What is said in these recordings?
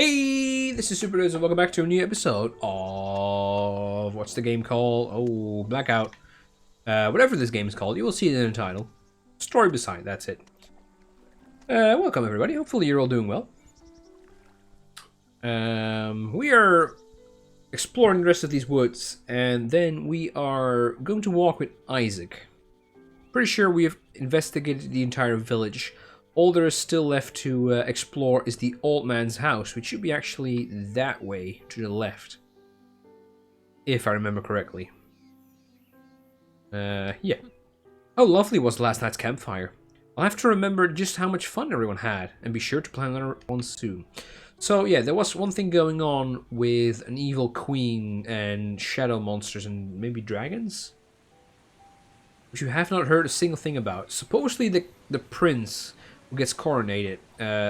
Hey, this is Superdreuzel. Welcome back to a new episode of what's the game called? Oh, Blackout. Whatever this game is called, you will see it in the title. Story beside, that's it. Welcome everybody. Hopefully you're all doing well. We are exploring the rest of these woods, and then we are going to walk with Isaac. Pretty sure we have investigated the entire village. All there is still left to explore is the old man's house, which should be actually that way to the left. If I remember correctly. Yeah. How lovely was last night's campfire. I'll have to remember just how much fun everyone had, and be sure to plan another one soon. So yeah, there was one thing going on with an evil queen and shadow monsters and maybe dragons? Which you have not heard a single thing about. Supposedly the prince who gets coronated,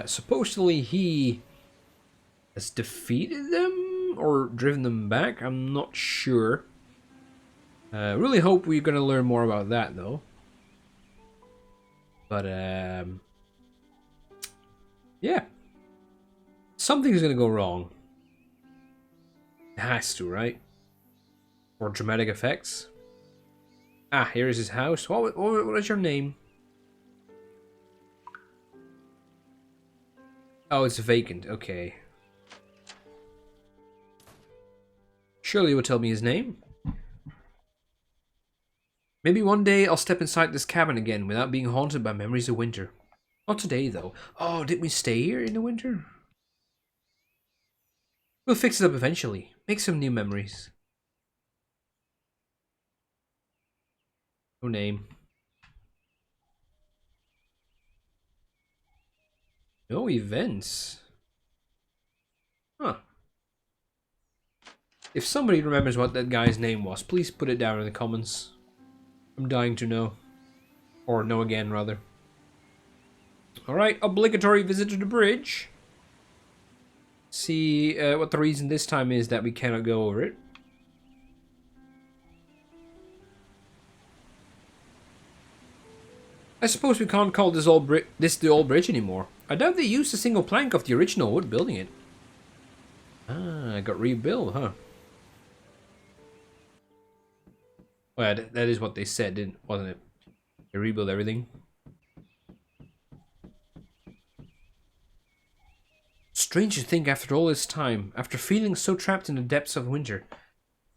supposedly he has defeated them or driven them back. I'm not sure. Really hope we're gonna learn more about that though. But yeah, something's gonna go wrong. It has to, right? For dramatic effects. Ah, here is his house. What is your name? Oh, it's vacant. Okay. Surely you would tell me his name. Maybe one day I'll step inside this cabin again without being haunted by memories of winter. Not today, though. Oh, did we stay here in the winter? We'll fix it up eventually. Make some new memories. No name. No events. Huh. If somebody remembers what that guy's name was, please put it down in the comments. I'm dying to know. Or know again, rather. Alright, obligatory visit to the bridge. See what the reason this time is that we cannot go over it. I suppose we can't call this the old bridge anymore. I doubt they used a single plank of the original wood building it. Ah, it got rebuilt, huh? Well, that is what they said, wasn't it? They rebuilt everything. Strange to think after all this time, after feeling so trapped in the depths of winter.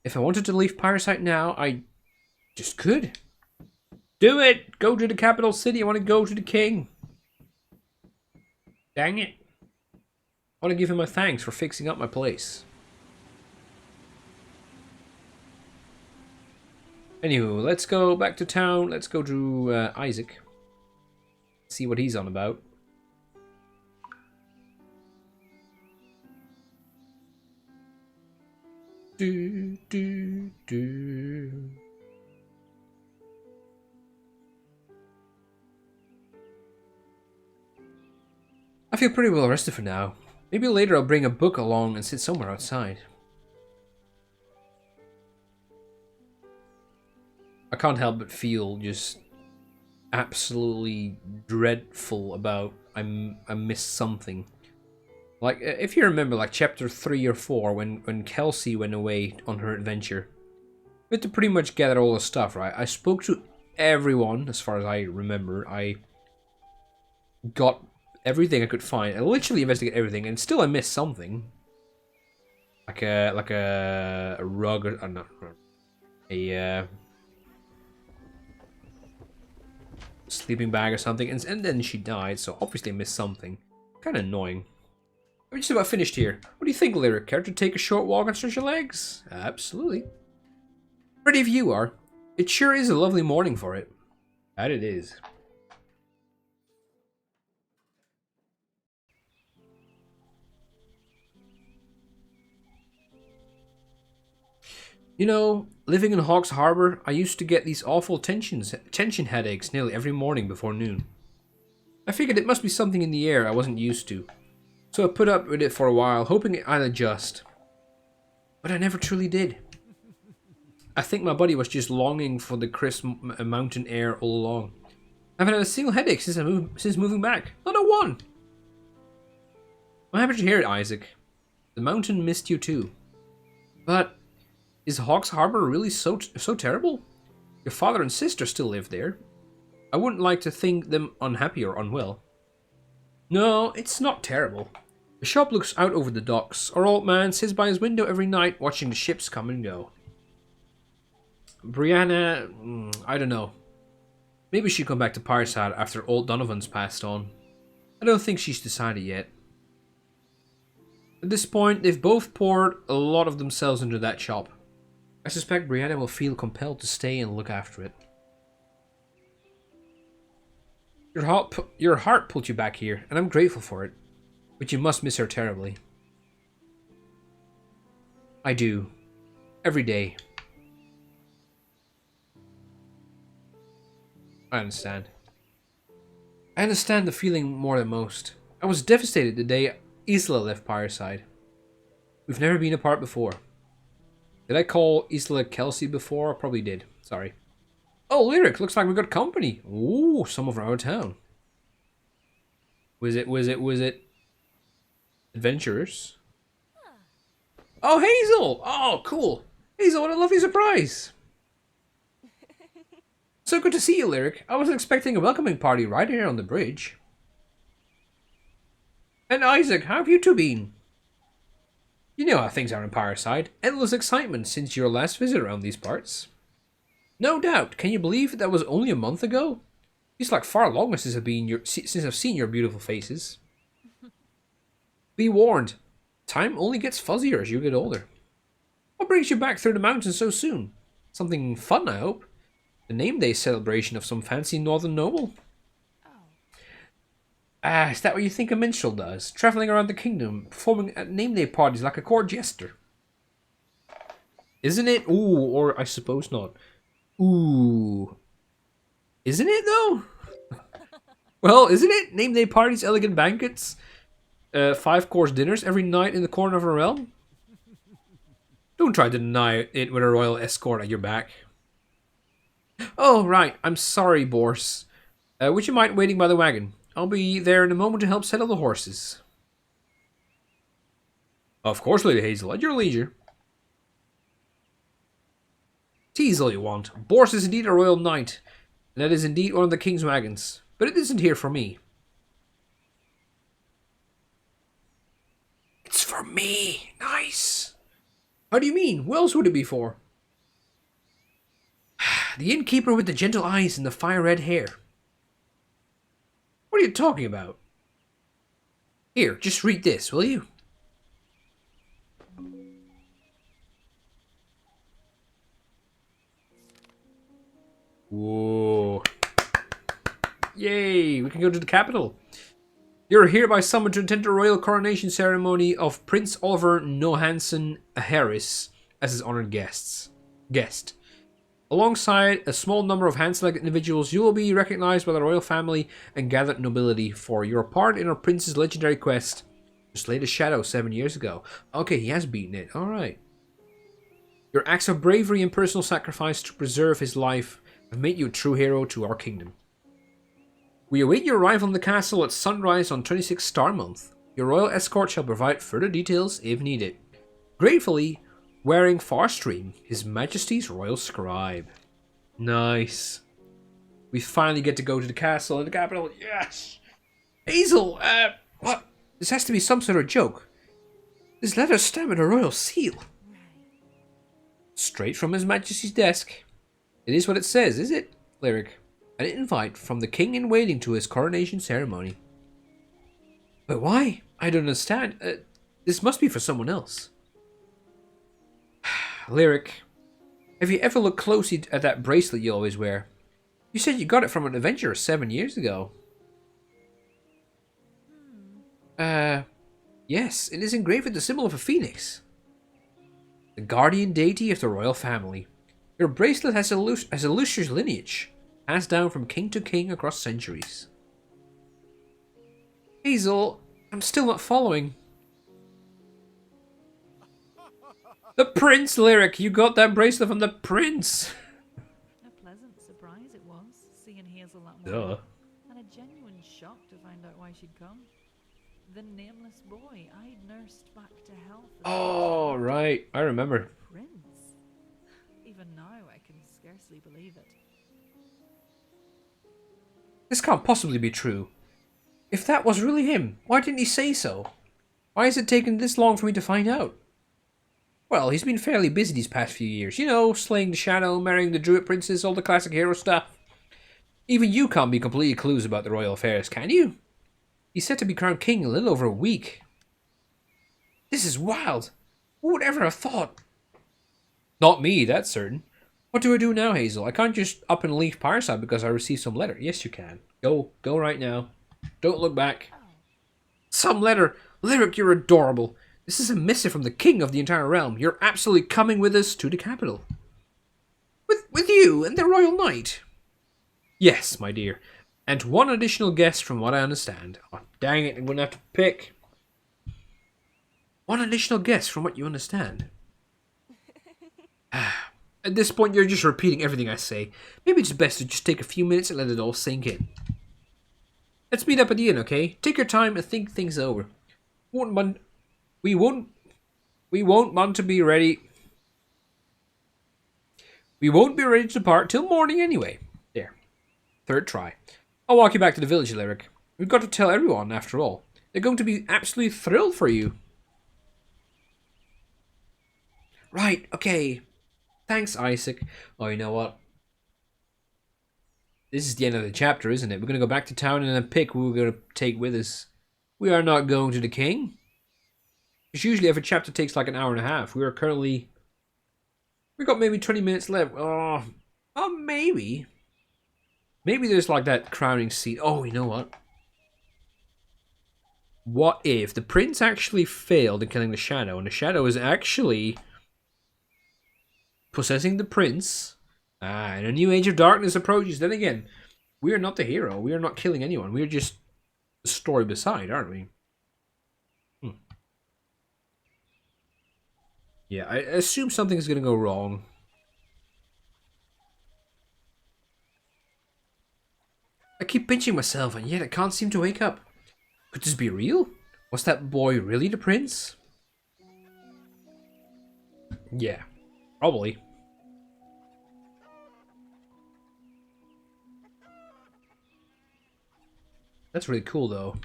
If I wanted to leave Pyrosite now, I just could. Do it! Go to the capital city, I want to go to the king. Dang it. I want to give him my thanks for fixing up my place. Anywho, let's go back to town. Let's go to Isaac. See what he's on about. Do, do, do. I feel pretty well rested for now. Maybe later I'll bring a book along and sit somewhere outside. I can't help but feel just absolutely dreadful about I missed something. Like, if you remember, like chapter 3 or 4, when Kelsey went away on her adventure, we had to pretty much gather all the stuff, right? I spoke to everyone, as far as I remember. I got everything I could find. I literally investigated everything, and still I missed something. Like a rug, or not a sleeping bag or something, and then she died, so obviously I missed something. Kind of annoying. We're just about finished here. What do you think, Lyric? Care to take a short walk and stretch your legs? Absolutely. Ready if you are. It sure is a lovely morning for it. That it is. You know, living in Hawks Harbor, I used to get these awful tension headaches nearly every morning before noon. I figured it must be something in the air I wasn't used to. So I put up with it for a while, hoping I'd adjust. But I never truly did. I think my body was just longing for the crisp mountain air all along. I haven't had a single headache since moving back. Not a one! I'm happy to hear it, Isaac. The mountain missed you too. But is Hawks Harbor really so terrible? Your father and sister still live there. I wouldn't like to think them unhappy or unwell. No, it's not terrible. The shop looks out over the docks. Our old man sits by his window every night watching the ships come and go. Brianna, I don't know. Maybe she'll come back to Pireside after old Donovan's passed on. I don't think she's decided yet. At this point, they've both poured a lot of themselves into that shop. I suspect Brianna will feel compelled to stay and look after it. Your heart pulled you back here, and I'm grateful for it. But you must miss her terribly. I do. Every day. I understand. I understand the feeling more than most. I was devastated the day Isla left Pireside. We've never been apart before. Did I call Isla Kelsey before? I probably did. Sorry. Oh, Lyric, looks like we got company. Ooh, some of our town. Was it adventurers? Oh, Hazel! Oh, cool. Hazel, what a lovely surprise. So good to see you, Lyric. I wasn't expecting a welcoming party right here on the bridge. And Isaac, how have you two been? You know how things are in Pireside. Endless excitement since your last visit around these parts. No doubt. Can you believe that was only a month ago? It's like far longer since I've seen your beautiful faces. Be warned. Time only gets fuzzier as you get older. What brings you back through the mountains so soon? Something fun, I hope. The name day celebration of some fancy northern noble? Ah, is that what you think a minstrel does? Travelling around the kingdom, performing at name day parties like a court jester? Isn't it? Ooh, or I suppose not. Ooh. Isn't it, though? Well, isn't it? Name day parties, elegant banquets, 5-course dinners every night in the corner of a realm? Don't try to deny it with a royal escort at your back. Oh, right. I'm sorry, Bors. Would you mind waiting by the wagon? I'll be there in a moment to help settle the horses. Of course, Lady Hazel, at your leisure. Tease all you want. Bors is indeed a royal knight, and that is indeed one of the king's wagons. But it isn't here for me. It's for me. Nice. How do you mean? Who else would it be for? The innkeeper with the gentle eyes and the fire-red hair. What are you talking about? Here, just read this, will you? Whoa. Yay, we can go to the capital. You're hereby summoned to attend the royal coronation ceremony of Prince Oliver Nohansen Harris as his honored guest. Alongside a small number of hand-selected individuals, you will be recognized by the royal family and gathered nobility for your part in our prince's legendary quest to slay the shadow 7 years ago. Okay, he has beaten it. Alright. Your acts of bravery and personal sacrifice to preserve his life have made you a true hero to our kingdom. We await your arrival in the castle at sunrise on 26 Star Month. Your royal escort shall provide further details if needed. Gratefully, wearing Farstream, His Majesty's Royal Scribe. Nice. We finally get to go to the castle in the capital. Yes! Hazel, what? This has to be some sort of joke. This letter stamped with a royal seal. Straight from His Majesty's desk. It is what it says, is it, Lyric? An invite from the king in waiting to his coronation ceremony. But why? I don't understand. This must be for someone else. Lyric, have you ever looked closely at that bracelet you always wear? You said you got it from an adventurer 7 years ago. Yes, it is engraved with the symbol of a phoenix. The guardian deity of the royal family. Your bracelet has a lustrous lineage, passed down from king to king across centuries. Hazel, I'm still not following. The prince, Lyric! You got that bracelet from the prince! A pleasant surprise it was, seeing Hazel that Duh. morning, and a genuine shock to find out why she'd come. The nameless boy I nursed back to health. Oh, right. I remember. Prince. Even now, I can scarcely believe it. This can't possibly be true. If that was really him, why didn't he say so? Why has it taken this long for me to find out? Well, he's been fairly busy these past few years. You know, slaying the Shadow, marrying the Druid Princess, all the classic hero stuff. Even you can't be completely clueless about the royal affairs, can you? He's set to be crowned king in a little over a week. This is wild. Who would ever have thought? Not me, that's certain. What do I do now, Hazel? I can't just up and leave Fireside because I received some letter. Yes, you can. Go right now. Don't look back. Some letter. Lyric, you're adorable. This is a missive from the king of the entire realm. You're absolutely coming with us to the capital. With you and the royal knight. Yes, my dear. And one additional guest from what I understand. Oh, dang it, I'm going to have to pick. One additional guess from what you understand. At this point, you're just repeating everything I say. Maybe it's best to just take a few minutes and let it all sink in. Let's meet up at the inn, okay? Take your time and think things over. We won't want to be ready. We won't be ready to depart till morning anyway. There. Third try. I'll walk you back to the village, Lyric. We've got to tell everyone, after all. They're going to be absolutely thrilled for you. Right, okay. Thanks, Isaac. Oh, you know what? This is the end of the chapter, isn't it? We're going to go back to town and then pick who we're going to take with us. We are not going to the king. Because usually every chapter takes like an hour and a half. We are currently... We've got maybe 20 minutes left. Oh, maybe. Maybe there's like that crowning scene. Oh, you know what? What if the prince actually failed in killing the shadow, and the shadow is actually possessing the prince, and a new age of darkness approaches? Then again, we are not the hero. We are not killing anyone. We are just the story beside, aren't we? Yeah, I assume something's going to go wrong. I keep pinching myself, and yet I can't seem to wake up. Could this be real? Was that boy really the prince? Yeah, probably. That's really cool, though.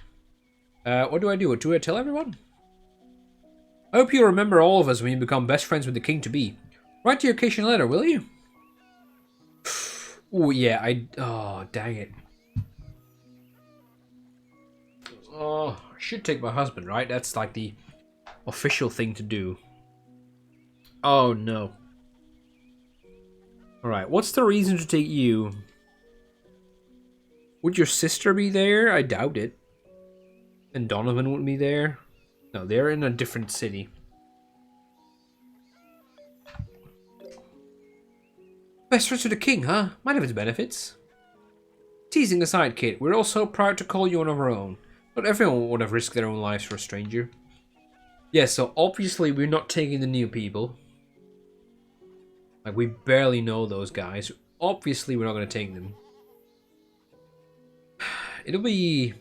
What do I do? Do I tell everyone? I hope you remember all of us when you become best friends with the king-to-be. Write your occasional letter, will you? Oh, yeah, oh, dang it. Oh, I should take my husband, right? That's like the official thing to do. Oh, no. Alright, what's the reason to take you? Would your sister be there? I doubt it. And Donovan wouldn't be there? No, they're in a different city. Best friends with the king, huh? Might have its benefits. Teasing aside, Kit, we're all so proud to call you one of our own. Not everyone would have risked their own lives for a stranger. Yeah, so obviously we're not taking the new people. Like, we barely know those guys. Obviously we're not going to take them. It'll be...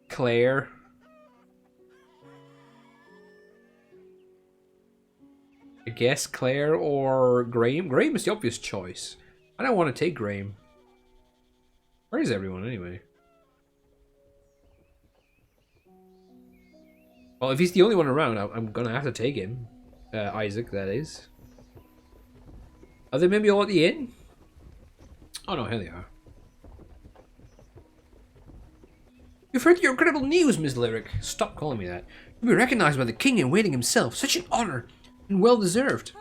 Claire. I guess Claire or Graham. Graham is the obvious choice. I don't want to take Graham. Where is everyone anyway? Well, if he's the only one around, I'm gonna have to take him. Isaac, that is. Are they maybe all at the inn? Oh no, here they are. You've heard your incredible news, Miss Lyric. Stop calling me that. You'll be recognized by the king in waiting himself. Such an honor, and well deserved.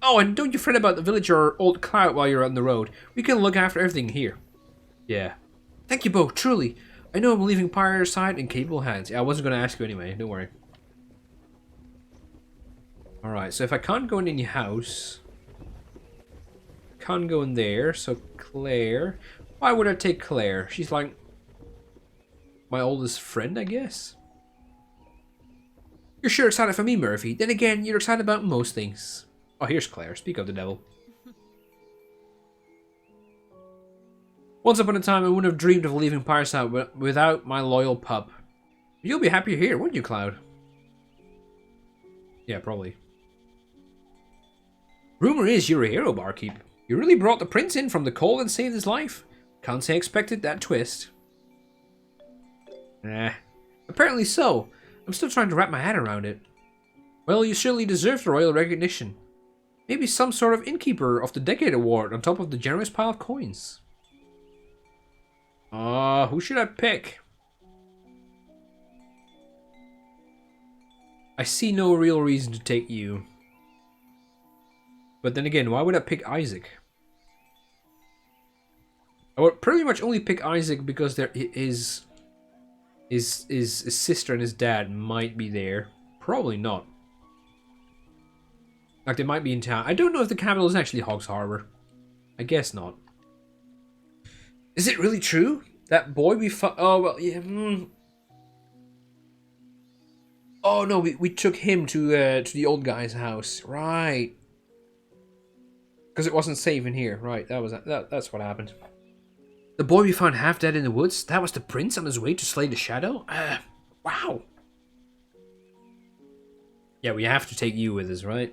Oh, and don't you fret about the village or old clout while you're on the road. We can look after everything here. Yeah. Thank you both, truly. I know I'm leaving Fireside in capable hands. Yeah, I wasn't going to ask you anyway, don't worry. Alright, so if I can't go in any house... I can't go in there, so Claire... Why would I take Claire? She's like... my oldest friend, I guess? You're sure excited for me, Murphy. Then again, you're excited about most things. Oh, here's Claire. Speak of the devil. Once upon a time, I wouldn't have dreamed of leaving Fireside without my loyal pup. You'll be happier here, wouldn't you, Cloud? Yeah, probably. Rumor is you're a hero, barkeep. You really brought the prince in from the cold and saved his life. Can't say I expected that twist. Nah. Apparently so. I'm still trying to wrap my head around it. Well, you surely deserve the royal recognition. Maybe some sort of innkeeper of the decade award on top of the generous pile of coins. Who should I pick? I see no real reason to take you. But then again, why would I pick Isaac? I would pretty much only pick Isaac because his sister and his dad might be there. Probably not. Like, they might be in town. I don't know if the capital is actually Hogs Harbor. I guess not. Is it really true? That boy we found... Oh, well, yeah. Oh, no, we took him to the old guy's house. Right. Because it wasn't safe in here. Right, that's what happened. The boy we found half dead in the woods, that was the prince on his way to slay the shadow? Wow. Yeah, we have to take you with us, right?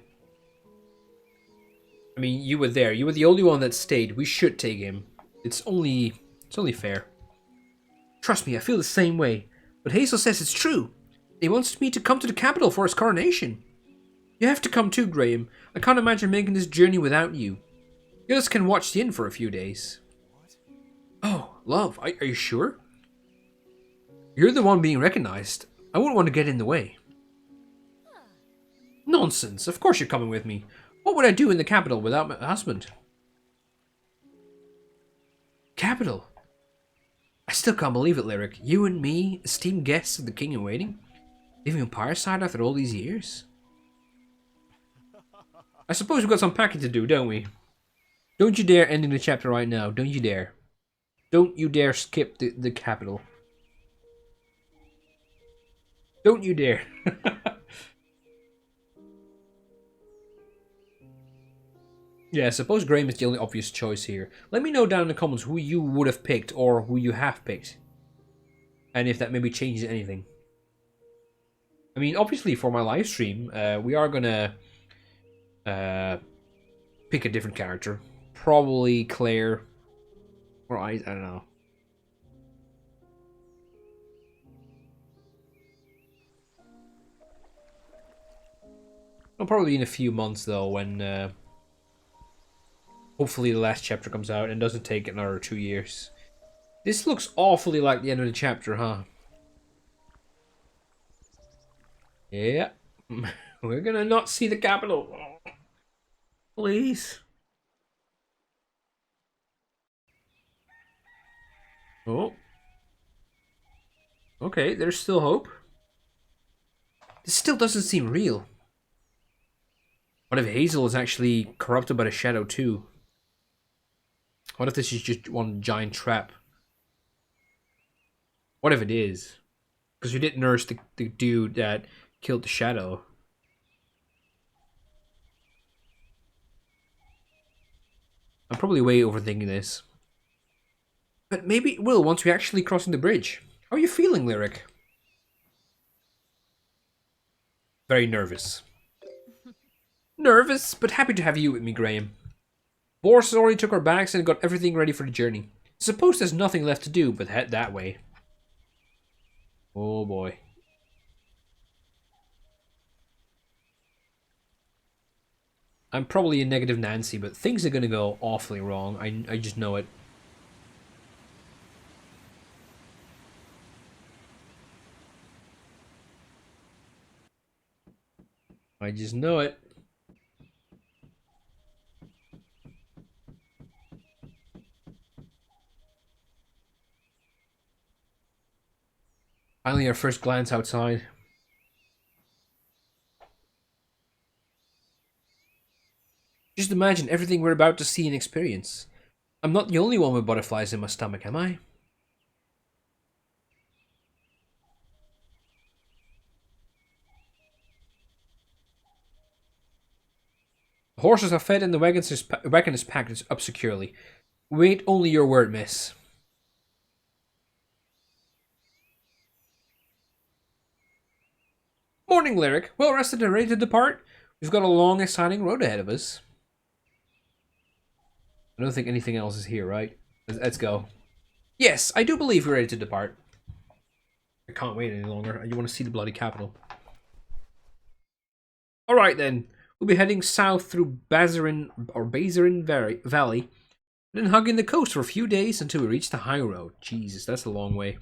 I mean, you were there. You were the only one that stayed. We should take him. It's only fair. Trust me, I feel the same way. But Hazel says it's true. He wants me to come to the capital for his coronation. You have to come too, Graham. I can't imagine making this journey without you. The others can watch the inn for a few days. Oh, love, are you sure? You're the one being recognized. I wouldn't want to get in the way. Nonsense, of course you're coming with me. What would I do in the capital without my husband? Capital? I still can't believe it, Lyric. You and me, esteemed guests of the king in waiting? Leaving Empireside after all these years? I suppose we've got some packing to do, don't we? Don't you dare ending the chapter right now. Don't you dare. Don't you dare skip the capital. Don't you dare. Yeah, I suppose Graham is the only obvious choice here. Let me know down in the comments who you would have picked or who you have picked. And if that maybe changes anything. I mean, obviously for my live stream, we are gonna pick a different character. Probably Claire. Or I don't know. It'll probably be in a few months though when hopefully the last chapter comes out and doesn't take another 2 years. This looks awfully like the end of the chapter, huh? Yeah. We're gonna not see the capital. Please. Oh. Okay, there's still hope. This still doesn't seem real. What if Hazel is actually corrupted by the shadow too? What if this is just one giant trap? What if it is? Because we didn't nurse the dude that killed the shadow. I'm probably way overthinking this. But maybe it will once we actually crossing the bridge. How are you feeling, Lyric? Very nervous. Nervous, but happy to have you with me, Graham. Boris already took our bags and got everything ready for the journey. I suppose there's nothing left to do but head that way. Oh boy. I'm probably a negative Nancy, but things are gonna go awfully wrong. I just know it. I just know it. Finally, our first glance outside. Just imagine everything we're about to see and experience. I'm not the only one with butterflies in my stomach, am I? The horses are fed and the wagon is packed up securely. Wait only your word, miss. Morning, Lyric. Well rested and ready to depart? We've got a long, exciting road ahead of us. I don't think anything else is here, right? Let's go. Yes, I do believe we're ready to depart. I can't wait any longer. You want to see the bloody capital. Alright then. We'll be heading south through Bazarin Valley, then hugging the coast for a few days until we reach the high road. Jesus, that's a long way.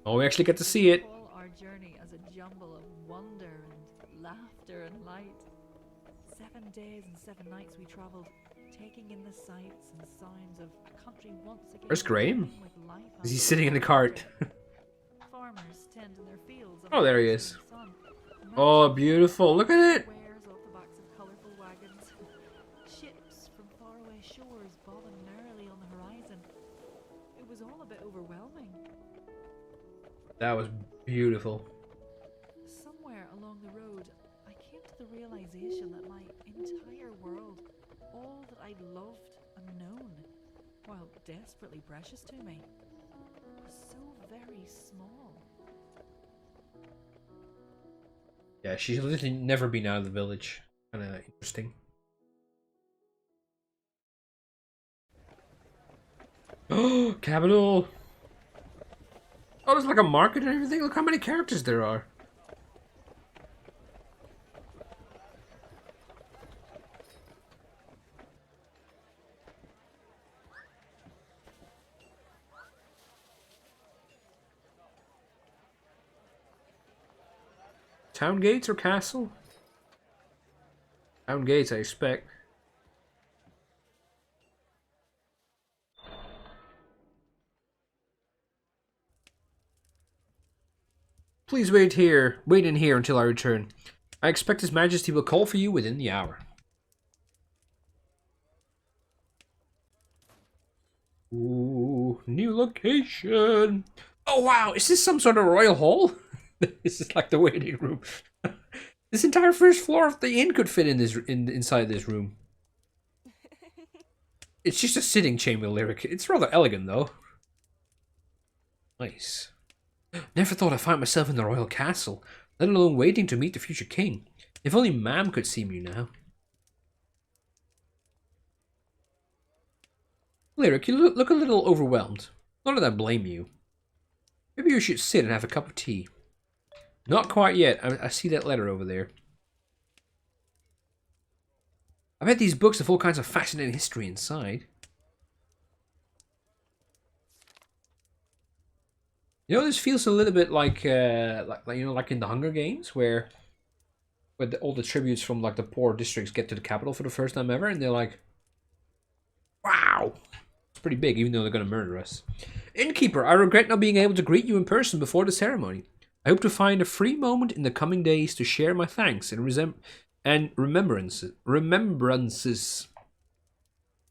Oh, we actually get to see it. Recall our journey as a jumble of wonder and laughter and light. 7 days and 7 nights we travelled, taking in the sights and sounds of a country once again. Where's Graham? With life. Is he sitting in the cart? Farmers tend in their fields. Oh, there he is. Oh, beautiful. Look at it. Wares off the backs of colourful wagons. Ships from faraway shores bobbing merrily on the horizon. It was all a bit overwhelming. That was beautiful. Somewhere along the road, I came to the realization that my entire world, all that I'd loved and known, while desperately precious to me, was so very small. Yeah, she's literally never been out of the village. Kinda interesting. Oh, capital! Oh, there's like a market and everything. Look how many characters there are. Town gates or castle? Town gates, I expect. Please wait in here until I return. I expect His Majesty will call for you within the hour. Ooh, new location. Oh wow, is this some sort of royal hall? This is like the waiting room. This entire first floor of the inn could fit in inside this room. It's just a sitting chamber, Lyric. It's rather elegant though. Nice. Never thought I'd find myself in the royal castle, let alone waiting to meet the future king. If only Ma'am could see me now. Lyric, you look a little overwhelmed. Not that I blame you. Maybe you should sit and have a cup of tea. Not quite yet. I see that letter over there. I bet these books have all kinds of fascinating history inside. You know, this feels a little bit like you know, like in the Hunger Games, where all the tributes from like the poor districts get to the capital for the first time ever, and they're like, "Wow, it's pretty big," even though they're gonna murder us. Innkeeper, I regret not being able to greet you in person before the ceremony. I hope to find a free moment in the coming days to share my thanks and remembrances.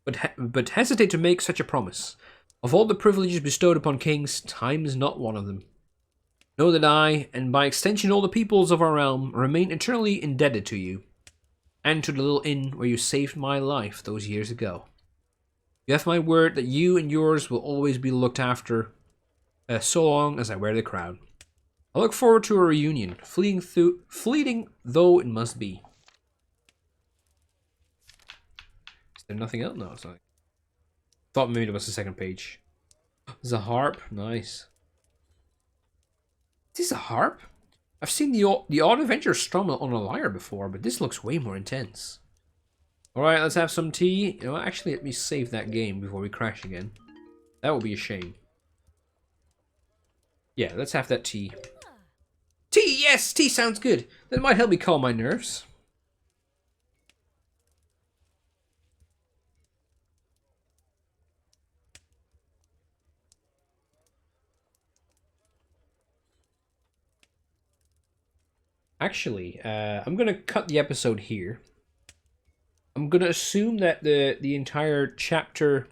But hesitate to make such a promise. Of all the privileges bestowed upon kings, time is not one of them. Know that I, and by extension all the peoples of our realm, remain eternally indebted to you, and to the little inn where you saved my life those years ago. You have my word that you and yours will always be looked after, so long as I wear the crown. I look forward to a reunion, fleeting though it must be. Is there nothing else? No, it's not. Thought maybe there was a second page. There's a harp. Nice. Is this a harp? I've seen the odd adventure strum on a lyre before, but this looks way more intense. Alright, let's have some tea. You know, actually, let me save that game before we crash again. That would be a shame. Yeah, let's have that tea. Tea, yes! Tea sounds good. That might help me calm my nerves. Actually, I'm going to cut the episode here. I'm going to assume that the entire chapter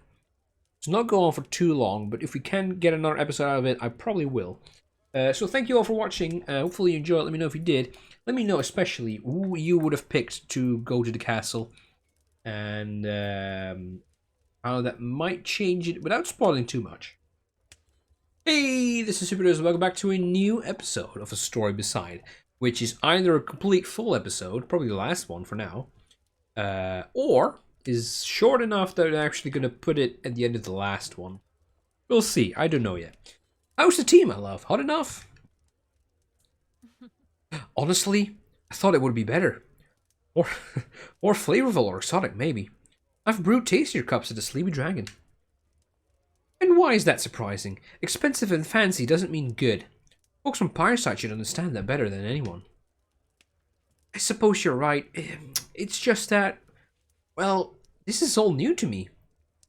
does not go on for too long, but if we can get another episode out of it, I probably will. So thank you all for watching. Hopefully you enjoyed it. Let me know if you did. Let me know especially who you would have picked to go to the castle, and how that might change it without spoiling too much. Hey, this is Superdreuzel. Welcome back to a new episode of A Story Beside, which is either a complete full episode, probably the last one for now, or is short enough that I'm actually going to put it at the end of the last one. We'll see. I don't know yet. How's the tea, my love? Hot enough? Honestly, I thought it would be better. Or more flavorful or exotic, maybe. I've brewed tastier cups at the Sleepy Dragon. And why is that surprising? Expensive and fancy doesn't mean good. Folks from Fireside should understand that better than anyone. I suppose you're right. It's just that, well, this is all new to me.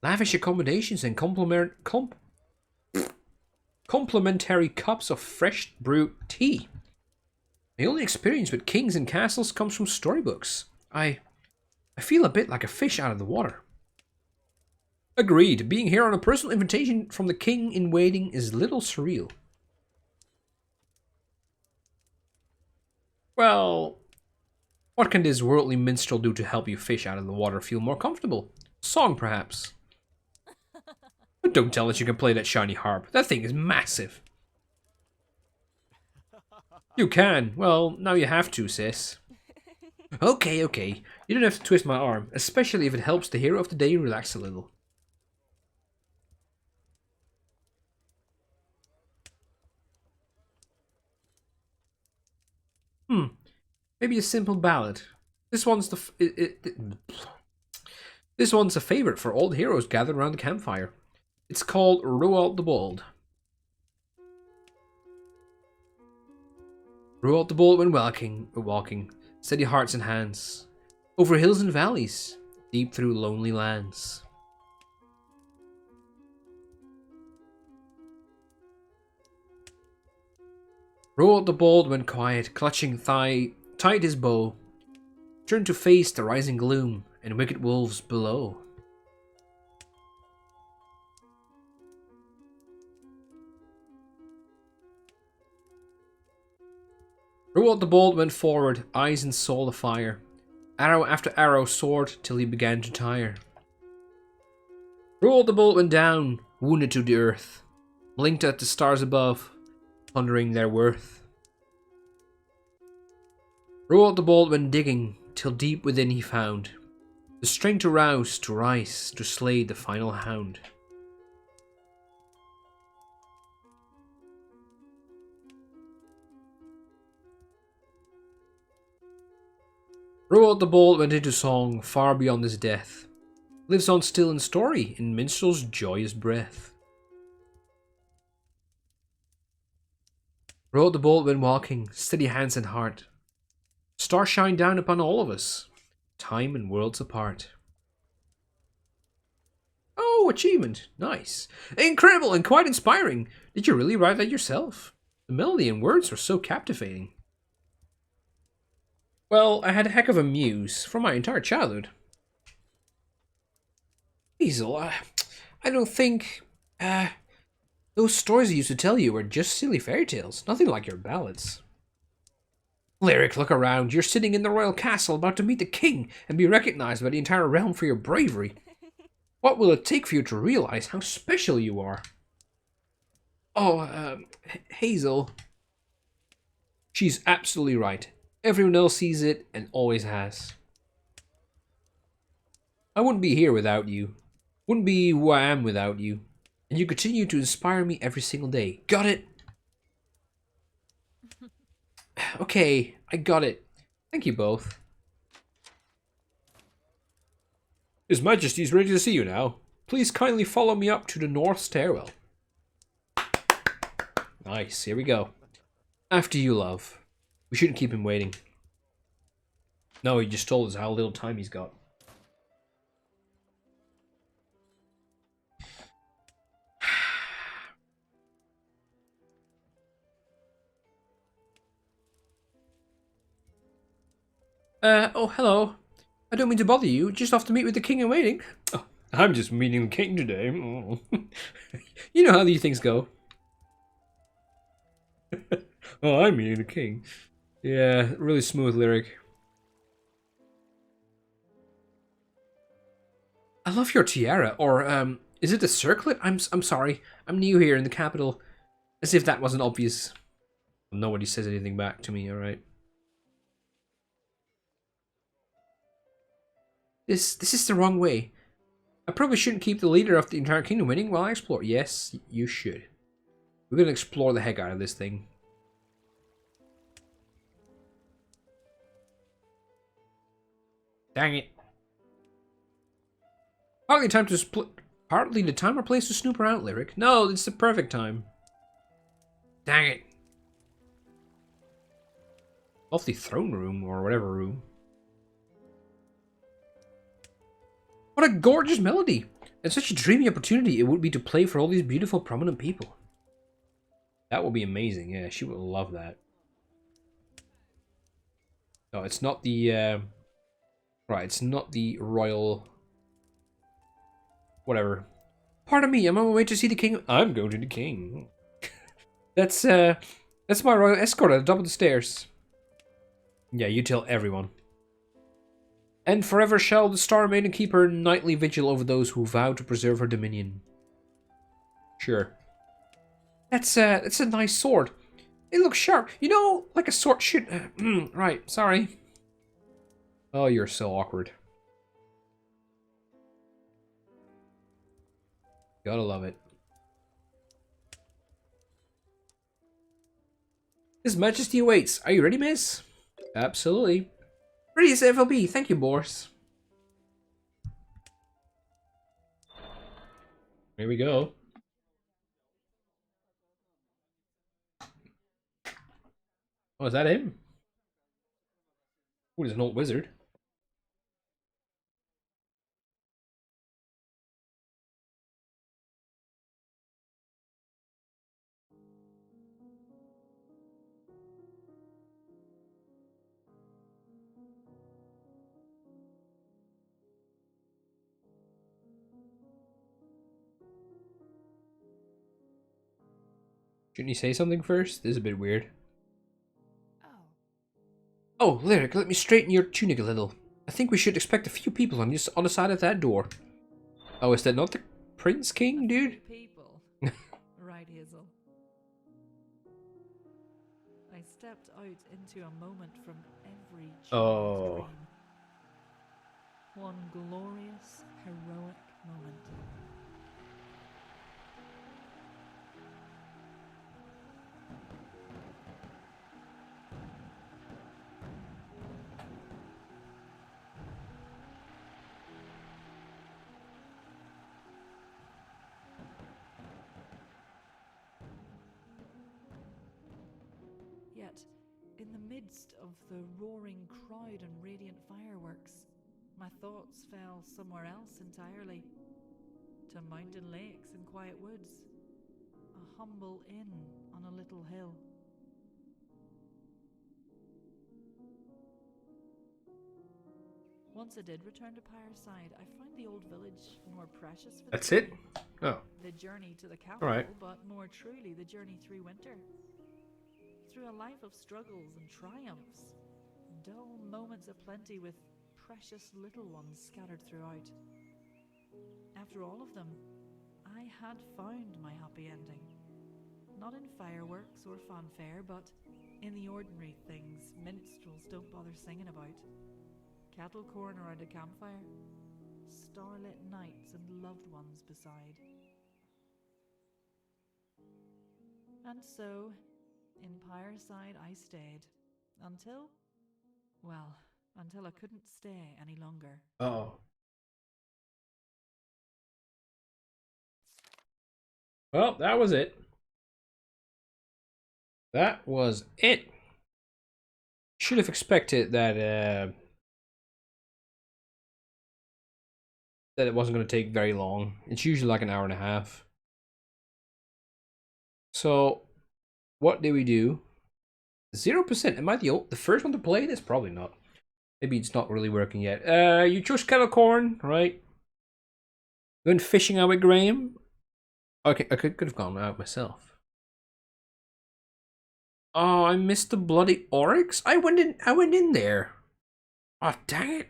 Lavish accommodations and complimentary cups of fresh brewed tea. My only experience with kings and castles comes from storybooks. I feel a bit like a fish out of the water. Agreed. Being here on a personal invitation from the king in waiting is a little surreal. Well, what can this worldly minstrel do to help you fish out of the water feel more comfortable? Song, perhaps. But don't tell us you can play that shiny harp. That thing is massive. You can. Well, now you have to, sis. Okay. You don't have to twist my arm, especially if it helps the hero of the day relax a little. Maybe a simple ballad. This one's this one's a favorite for all the heroes gathered around the campfire. It's called Roald the Bold. Roald the Bold went walking, steady hearts and hands, over hills and valleys, deep through lonely lands. Roald the Bold went quiet, clutching tight his bow, turned to face the rising gloom and wicked wolves below. Roald the Bold went forward, eyes and soul afire. Arrow after arrow soared till he began to tire. Roald the Bold went down, wounded to the earth, blinked at the stars above, pondering their worth. Roald the Bold went digging, till deep within he found the strength to rouse, to rise, to slay the final hound. Roald the Bold went into song far beyond his death, lives on still in story in minstrel's joyous breath. Roald the Bold went walking, steady hands and heart. Stars shine down upon all of us, time and worlds apart. Oh, achievement. Nice. Incredible and quite inspiring. Did you really write that yourself? The melody and words were so captivating. Well, I had a heck of a muse for my entire childhood. Hazel, I don't think... those stories I used to tell you were just silly fairy tales, nothing like your ballads. Lyric, look around. You're sitting in the royal castle about to meet the king and be recognized by the entire realm for your bravery. What will it take for you to realize how special you are? Oh, Hazel. She's absolutely right. Everyone else sees it and always has. I wouldn't be here without you. Wouldn't be who I am without you. And you continue to inspire me every single day. Got it? Okay, I got it. Thank you both. His Majesty's ready to see you now. Please kindly follow me up to the north stairwell. Nice, here we go. After you, love. We shouldn't keep him waiting. No, he just told us how little time he's got. Oh, hello. I don't mean to bother you, just off to meet with the king in waiting. Oh, I'm just meeting the king today. Oh. You know how these things go. Oh, I'm meeting the king. Yeah, really smooth lyric. I love your tiara, or, is it a circlet? I'm sorry. I'm new here in the capital. As if that wasn't obvious. Nobody says anything back to me, alright. This is the wrong way. I probably shouldn't keep the leader of the entire kingdom winning while I explore. Yes, you should. We're gonna explore the heck out of this thing. Dang it. Partly the time or place to snoop around, Lyric. No, it's the perfect time. Dang it. Off the throne room, or whatever room. What a gorgeous melody! And such a dreamy opportunity it would be to play for all these beautiful, prominent people. That would be amazing, yeah, she would love that. No, it's not the, right, it's not the royal... Whatever. Pardon me, I'm on my way to see the king. I'm going to the king. That's my royal escort at the top of the stairs. Yeah, you tell everyone. And forever shall the Star Maiden keep her nightly vigil over those who vow to preserve her dominion. Sure. That's a nice sword. It looks sharp. You know, like a sword should... right, sorry. Oh, you're so awkward. Gotta love it. His Majesty awaits. Are you ready, miss? Absolutely. Ready as FLB. Thank you, Boris. Here we go. Oh, is that him? Oh, he's an old wizard. Shouldn't you say something first? This is a bit weird. Oh, Lyric, let me straighten your tunic a little. I think we should expect a few people on the side of that door. Oh, is that not the Prince King, dude? People. Right, Hazel. I stepped out into a moment from every child's dream. One glorious, heroic moment. Yet, in the midst of the roaring crowd and radiant fireworks, my thoughts fell somewhere else entirely. To mountain lakes and quiet woods. A humble inn on a little hill. Once I did return to Pyreside, I found the old village more precious for That's the it? Oh. The journey to the capital, Alright. but more truly the journey through winter. Through a life of struggles and triumphs. Dull moments of plenty with precious little ones scattered throughout. After all of them, I had found my happy ending. Not in fireworks or fanfare, but in the ordinary things minstrels don't bother singing about. Kettle corn around a campfire, starlit nights and loved ones beside. And so, in Pyreside I stayed, until I couldn't stay any longer. Oh. Well, that was it. That was it. Should have expected that that it wasn't going to take very long. It's usually like an hour and a half. So, what do we do? 0%. Am I the first one to play this? Probably not. Maybe it's not really working yet. You chose kettle corn, right? Went fishing out with Graham. Okay, I could have gone out myself. Oh, I missed the bloody oryx. I went in there. Oh, dang it.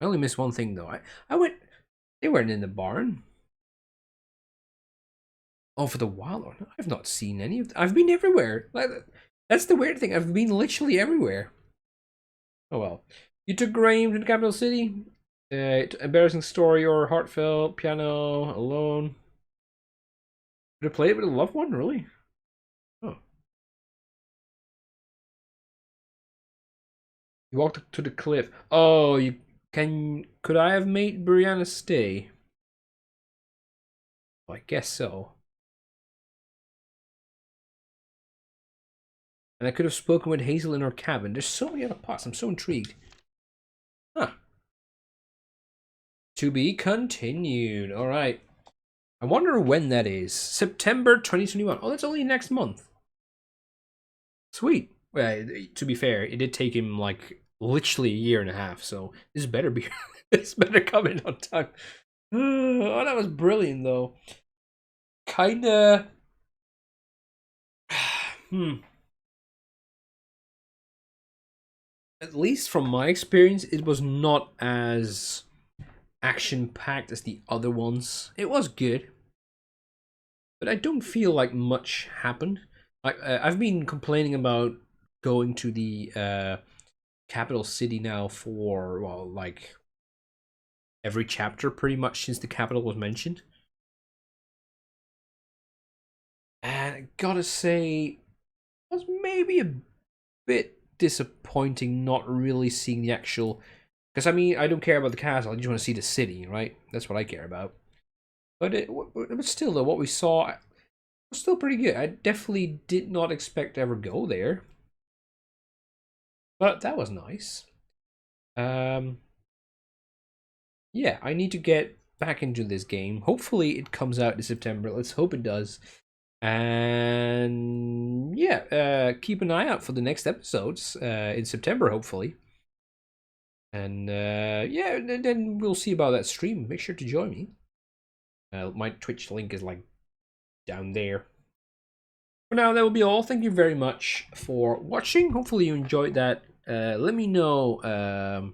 I only missed one thing though. I went. They weren't in the barn. Oh, for the wild one, I've not seen any of. I've been everywhere. That's the weird thing. I've been literally everywhere. Oh well. You took Graham to the capital city. Embarrassing story or heartfelt piano alone. Could have played it with a loved one, really? Oh. You walked to the cliff. Oh, you can. Could I have made Brianna stay? Well, I guess so. And I could have spoken with Hazel in her cabin. There's so many other parts. I'm so intrigued. Huh. To be continued. All right. I wonder when that is. September 2021. Oh, that's only next month. Sweet. Well, to be fair, it did take him like literally a year and a half, so this better be this better come in on time. Oh, that was brilliant though. Kinda. At least from my experience, it was not as action packed as the other ones. It was good, but I don't feel like much happened. I've been complaining about going to the capital city now for, well, like every chapter pretty much since the capital was mentioned. And I gotta say, it was maybe a bit disappointing not really seeing the actual. Because I mean, I don't care about the castle, I just want to see the city, right? That's what I care about. But still, though, what we saw was still pretty good. I definitely did not expect to ever go there. But that was nice. Yeah, I need to get back into this game. Hopefully it comes out in September. Let's hope it does. And yeah, keep an eye out for the next episodes in September, hopefully. And yeah, then we'll see about that stream. Make sure to join me. My Twitch link is like down there. For now, that will be all. Thank you very much for watching. Hopefully you enjoyed that. Let me know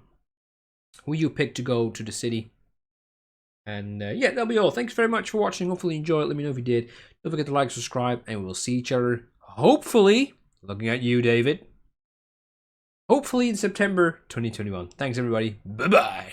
who you picked to go to the city. And yeah, that'll be all. Thanks very much for watching. Hopefully you enjoyed it. Let me know if you did. Don't forget to like, subscribe, and we'll see each other, hopefully, looking at you, David, hopefully in September 2021. Thanks, everybody. Bye-bye.